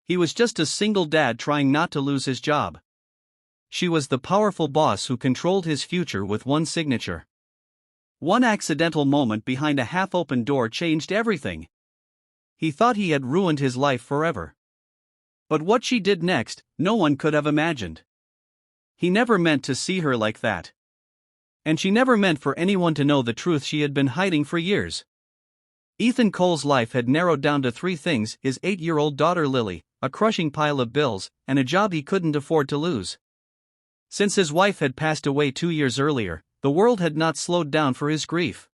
He was just a single dad trying not to lose his job. She was the powerful boss who controlled his future with one signature. One accidental moment behind a half-open door changed everything. He thought he had ruined his life forever. But what she did next, no one could have imagined. He never meant to see her like that. And she never meant for anyone to know the truth she had been hiding for years. Ethan Cole's life had narrowed down to three things: his 8-year-old daughter Lily, a crushing pile of bills, and a job he couldn't afford to lose. Since his wife had passed away 2 years earlier, the world had not slowed down for his grief.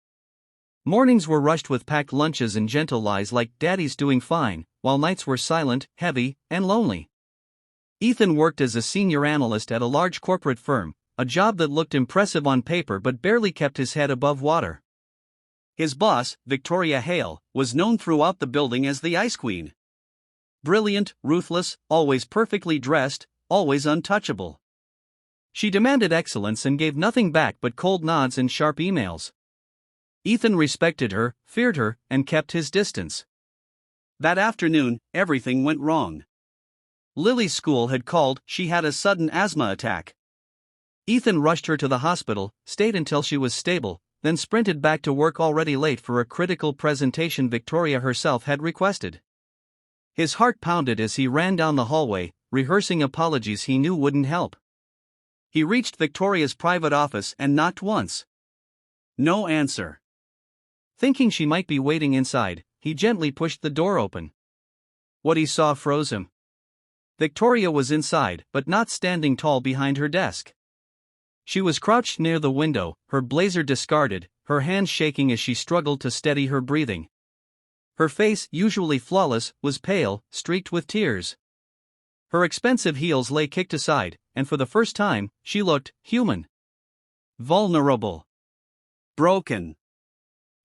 Mornings were rushed with packed lunches and gentle lies like "Daddy's doing fine," while nights were silent, heavy, and lonely. Ethan worked as a senior analyst at a large corporate firm, a job that looked impressive on paper but barely kept his head above water. His boss, Victoria Hale, was known throughout the building as the Ice Queen. Brilliant, ruthless, always perfectly dressed, always untouchable. She demanded excellence and gave nothing back but cold nods and sharp emails. Ethan respected her, feared her, and kept his distance. That afternoon, everything went wrong. Lily's school had called. She had a sudden asthma attack. Ethan rushed her to the hospital, stayed until she was stable, then sprinted back to work already late for a critical presentation Victoria herself had requested. His heart pounded as he ran down the hallway, rehearsing apologies he knew wouldn't help. He reached Victoria's private office and knocked once. No answer. Thinking she might be waiting inside, he gently pushed the door open. What he saw froze him. Victoria was inside, but not standing tall behind her desk. She was crouched near the window, her blazer discarded, her hands shaking as she struggled to steady her breathing. Her face, usually flawless, was pale, streaked with tears. Her expensive heels lay kicked aside, and for the first time, she looked human. Vulnerable. Broken.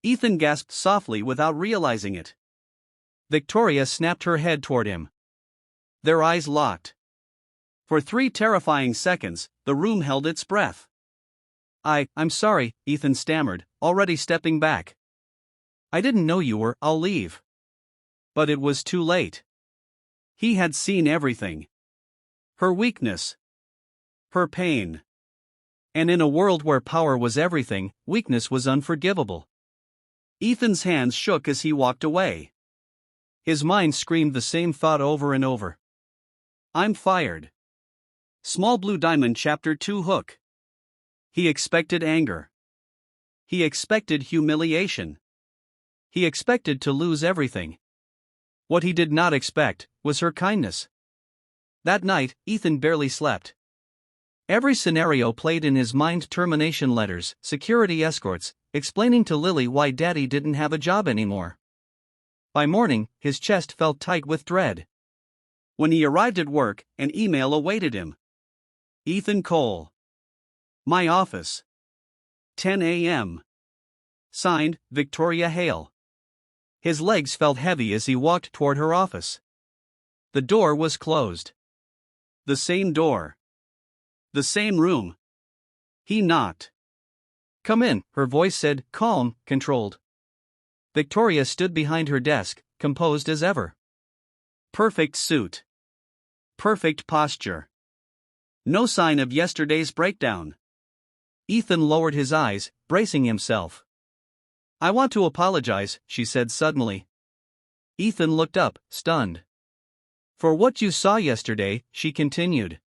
Ethan gasped softly without realizing it. Victoria snapped her head toward him. Their eyes locked. For 3 terrifying seconds, the room held its breath. I'm sorry," Ethan stammered, already stepping back. "I didn't know you were. I'll leave." But it was too late. He had seen everything. Her weakness. Her pain. And in a world where power was everything, weakness was unforgivable. Ethan's hands shook as he walked away. His mind screamed the same thought over and over. I'm fired. Small Blue Diamond Chapter 2 Hook. He expected anger. He expected humiliation. He expected to lose everything. What he did not expect was her kindness. That night, Ethan barely slept. Every scenario played in his mind: termination letters, security escorts, explaining to Lily why Daddy didn't have a job anymore. By morning, his chest felt tight with dread. When he arrived at work, an email awaited him. Ethan Cole. My office. 10 a.m. Signed, Victoria Hale. His legs felt heavy as he walked toward her office. The door was closed. The same door. The same room. He knocked. Come in, her voice said, calm, controlled. Victoria stood behind her desk, composed as ever. Perfect suit. Perfect posture. No sign of yesterday's breakdown. Ethan lowered his eyes, bracing himself. I want to apologize, she said suddenly. Ethan looked up, stunned. For what you saw yesterday, she continued.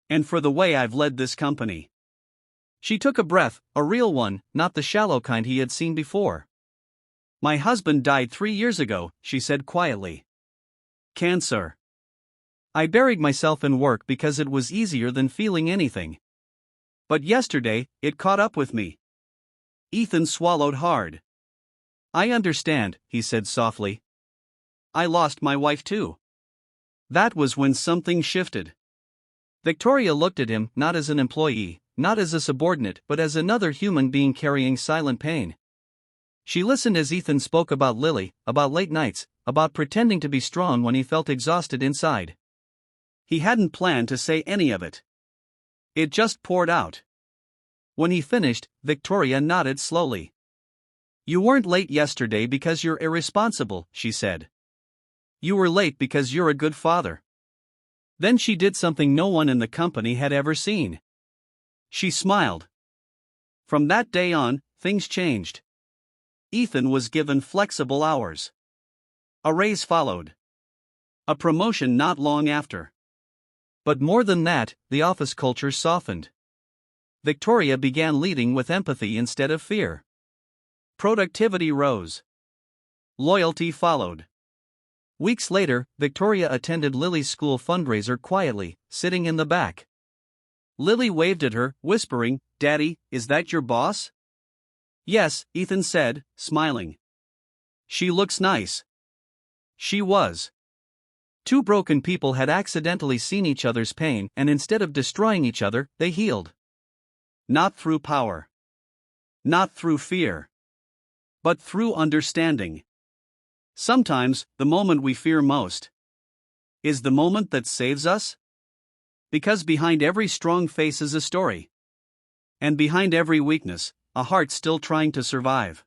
And for the way I've led this company. She took a breath, a real one, not the shallow kind he had seen before. My husband died 3 years ago, she said quietly. Cancer. I buried myself in work because it was easier than feeling anything. But yesterday, it caught up with me. Ethan swallowed hard. I understand, he said softly. I lost my wife too. That was when something shifted. Victoria looked at him, not as an employee, not as a subordinate, but as another human being carrying silent pain. She listened as Ethan spoke about Lily, about late nights, about pretending to be strong when he felt exhausted inside. He hadn't planned to say any of it. It just poured out. When he finished, Victoria nodded slowly. You weren't late yesterday because you're irresponsible, she said. You were late because you're a good father. Then she did something no one in the company had ever seen. She smiled. From that day on, things changed. Ethan was given flexible hours. A raise followed. A promotion not long after. But more than that, the office culture softened. Victoria began leading with empathy instead of fear. Productivity rose. Loyalty followed. Weeks later, Victoria attended Lily's school fundraiser quietly, sitting in the back. Lily waved at her, whispering, "Daddy, is that your boss?" "Yes," Ethan said, smiling. "She looks nice." She was. Two broken people had accidentally seen each other's pain, and instead of destroying each other, they healed. Not through power. Not through fear. But through understanding. Sometimes, the moment we fear most is the moment that saves us. Because behind every strong face is a story. And behind every weakness, a heart still trying to survive.